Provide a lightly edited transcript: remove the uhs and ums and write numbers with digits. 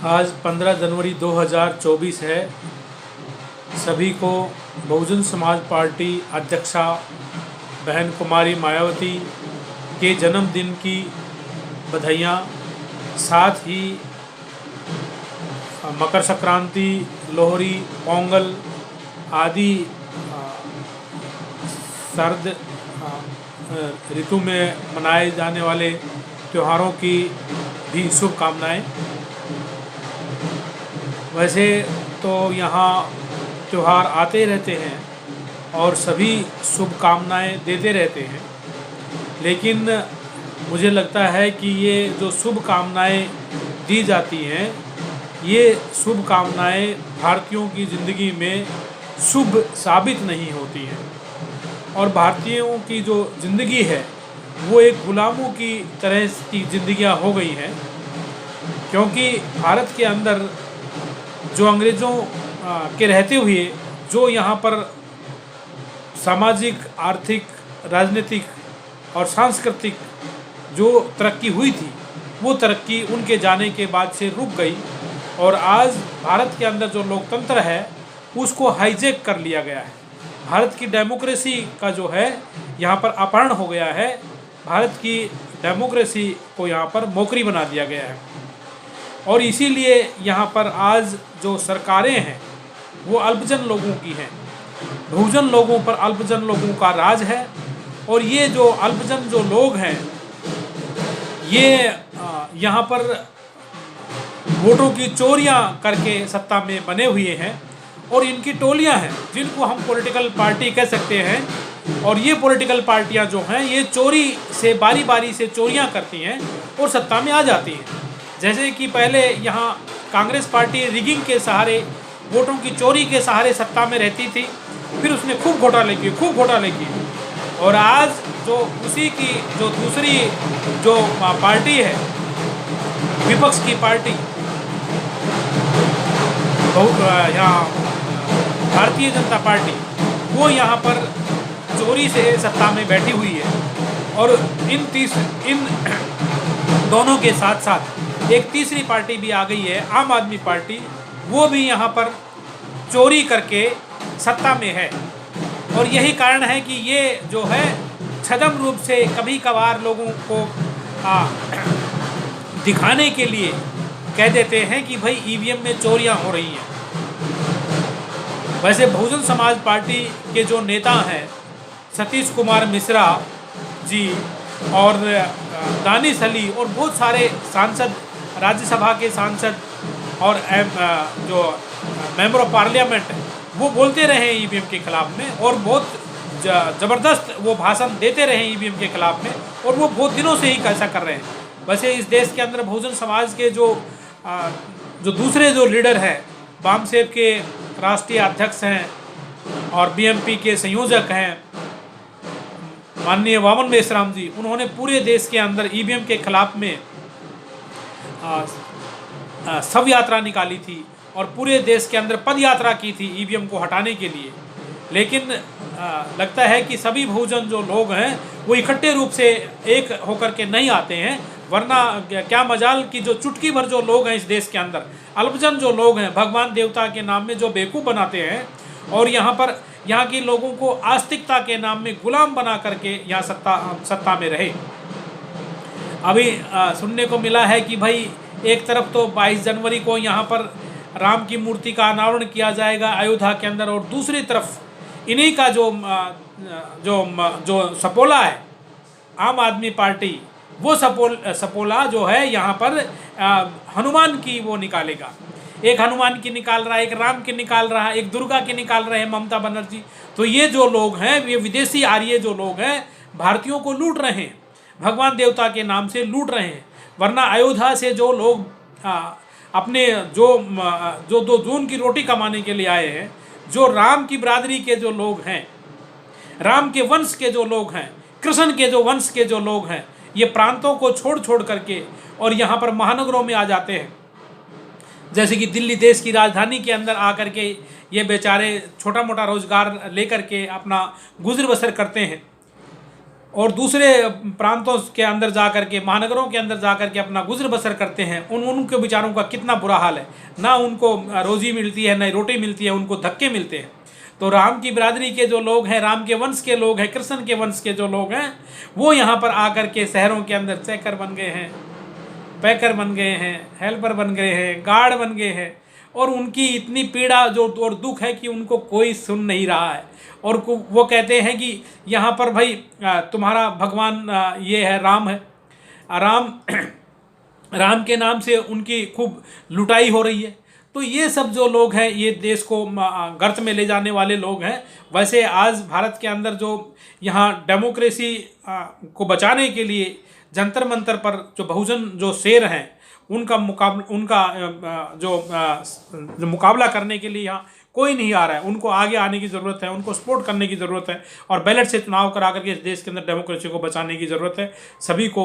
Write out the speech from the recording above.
आज 15 जनवरी 2024 है। सभी को बहुजन समाज पार्टी अध्यक्षा बहन कुमारी मायावती के जन्मदिन की बधाइयाँ। साथ ही मकर संक्रांति, लोहड़ी, पोंगल आदि शरद ऋतु में मनाए जाने वाले त्योहारों की भी शुभकामनाएँ। वैसे तो यहाँ त्यौहार आते रहते हैं और सभी शुभकामनाएँ देते रहते हैं, लेकिन मुझे लगता है कि ये जो शुभकामनाएँ दी जाती हैं, ये शुभकामनाएँ भारतीयों की ज़िंदगी में शुभ साबित नहीं होती हैं। और भारतीयों की जो ज़िंदगी है वो एक गुलामों की तरह की ज़िंदगियाँ हो गई हैं, क्योंकि भारत के अंदर जो अंग्रेज़ों के रहते हुए जो यहाँ पर सामाजिक, आर्थिक, राजनीतिक और सांस्कृतिक जो तरक्की हुई थी, वो तरक्की उनके जाने के बाद से रुक गई और आज भारत के अंदर जो लोकतंत्र है उसको हाईजैक कर लिया गया है। भारत की डेमोक्रेसी का जो है यहाँ पर अपहरण हो गया है। भारत की डेमोक्रेसी को यहाँ पर मोकरी बना दिया गया है और इसीलिए यहाँ पर आज जो सरकारें हैं वो अल्पजन लोगों की हैं। बहुजन लोगों पर अल्पजन लोगों का राज है और ये जो अल्पजन जो लोग हैं ये यहाँ पर वोटों की चोरियाँ करके सत्ता में बने हुए हैं और इनकी टोलियाँ हैं जिनको हम पॉलिटिकल पार्टी कह सकते हैं। और ये पॉलिटिकल पार्टियाँ जो हैं ये चोरी से बारी बारी से चोरियाँ करती हैं और सत्ता में आ जाती हैं। जैसे कि पहले यहाँ कांग्रेस पार्टी रिगिंग के सहारे, वोटों की चोरी के सहारे सत्ता में रहती थी, फिर उसने खूब घोटाले किए और आज जो उसी की जो दूसरी जो पार्टी है, विपक्ष की पार्टी, यहाँ भारतीय जनता पार्टी, वो यहाँ पर चोरी से सत्ता में बैठी हुई है। और इन दोनों के साथ साथ एक तीसरी पार्टी भी आ गई है, आम आदमी पार्टी, वो भी यहाँ पर चोरी करके सत्ता में है। और यही कारण है कि ये जो है छद्म रूप से कभी कभार लोगों को दिखाने के लिए कह देते हैं कि भाई ईवीएम में चोरियां हो रही हैं। वैसे बहुजन समाज पार्टी के जो नेता हैं सतीश कुमार मिश्रा जी और दानिश अली और बहुत सारे सांसद, राज्यसभा के सांसद और जो मेंबर ऑफ पार्लियामेंट, वो बोलते रहे ईवीएम के खिलाफ में और बहुत ज़बरदस्त वो भाषण देते रहे ईवीएम के खिलाफ में और वो बहुत दिनों से ही ऐसा कर रहे हैं। वैसे इस देश के अंदर बहुजन समाज के जो दूसरे जो लीडर हैं, वामसेप के राष्ट्रीय अध्यक्ष हैं और बीएमपी के संयोजक हैं माननीय वामन मेश्राम जी, उन्होंने पूरे देश के अंदर ईवीएम के खिलाफ में शव यात्रा निकाली थी और पूरे देश के अंदर पद यात्रा की थी ईवीएम को हटाने के लिए। लेकिन लगता है कि सभी बहुजन जो लोग हैं वो इकट्ठे रूप से एक होकर के नहीं आते हैं, वरना क्या मजाल कि जो चुटकी भर जो लोग हैं इस देश के अंदर, अल्पजन जो लोग हैं, भगवान देवता के नाम में जो बेवकूफ़ बनाते हैं और यहाँ के लोगों को आस्तिकता के नाम में गुलाम बना करके यहाँ सत्ता में रहे। अभी सुनने को मिला है कि भाई एक तरफ तो 22 जनवरी को यहाँ पर राम की मूर्ति का अनावरण किया जाएगा अयोध्या के अंदर, और दूसरी तरफ इन्हीं का जो सपोला है आम आदमी पार्टी, वो सपोला जो है यहाँ पर हनुमान की वो निकालेगा। एक हनुमान की निकाल रहा है, एक राम की निकाल रहा है, एक दुर्गा की निकाल रहे हैं ममता बनर्जी। तो ये जो लोग हैं, ये विदेशी आर्य जो लोग हैं, भारतीयों को लूट रहे हैं, भगवान देवता के नाम से लूट रहे हैं। वरना अयोध्या से जो लोग अपने जो 2 जून की रोटी कमाने के लिए आए हैं, जो राम की बिरादरी के जो लोग हैं, राम के वंश के जो लोग हैं, कृष्ण के जो वंश के जो लोग हैं, ये प्रांतों को छोड़ करके और यहाँ पर महानगरों में आ जाते हैं। जैसे कि दिल्ली देश की राजधानी के अंदर आकर के ये बेचारे छोटा मोटा रोजगार लेकर के अपना गुजर बसर करते हैं। और दूसरे प्रांतों के अंदर जा कर के, महानगरों के अंदर जा कर के अपना गुजर बसर करते हैं, उनके बेचारों का कितना बुरा हाल है। ना उनको रोज़ी मिलती है, ना रोटी मिलती है, उनको धक्के मिलते हैं। तो राम की बिरादरी के जो लोग हैं, राम के वंश के लोग हैं, कृष्ण के वंश के जो लोग हैं, वो यहाँ पर आकर के शहरों के अंदर चेकर बन गए हैं, पैकर बन गए हैं, हेल्पर बन गए हैं, गार्ड बन गए हैं। और उनकी इतनी पीड़ा जो और दुख है कि उनको कोई सुन नहीं रहा है। और वो कहते हैं कि यहाँ पर भाई तुम्हारा भगवान ये है, राम है, राम राम के नाम से उनकी खूब लुटाई हो रही है। तो ये सब जो लोग हैं, ये देश को गर्त में ले जाने वाले लोग हैं। वैसे आज भारत के अंदर जो यहाँ डेमोक्रेसी को बचाने के लिए जंतर मंतर पर जो बहुजन जो शेर हैं, उनका जो मुकाबला करने के लिए यहाँ कोई नहीं आ रहा है। उनको आगे आने की ज़रूरत है, उनको सपोर्ट करने की ज़रूरत है, और बैलेट से चुनाव करा करके इस देश के अंदर डेमोक्रेसी को बचाने की ज़रूरत है। सभी को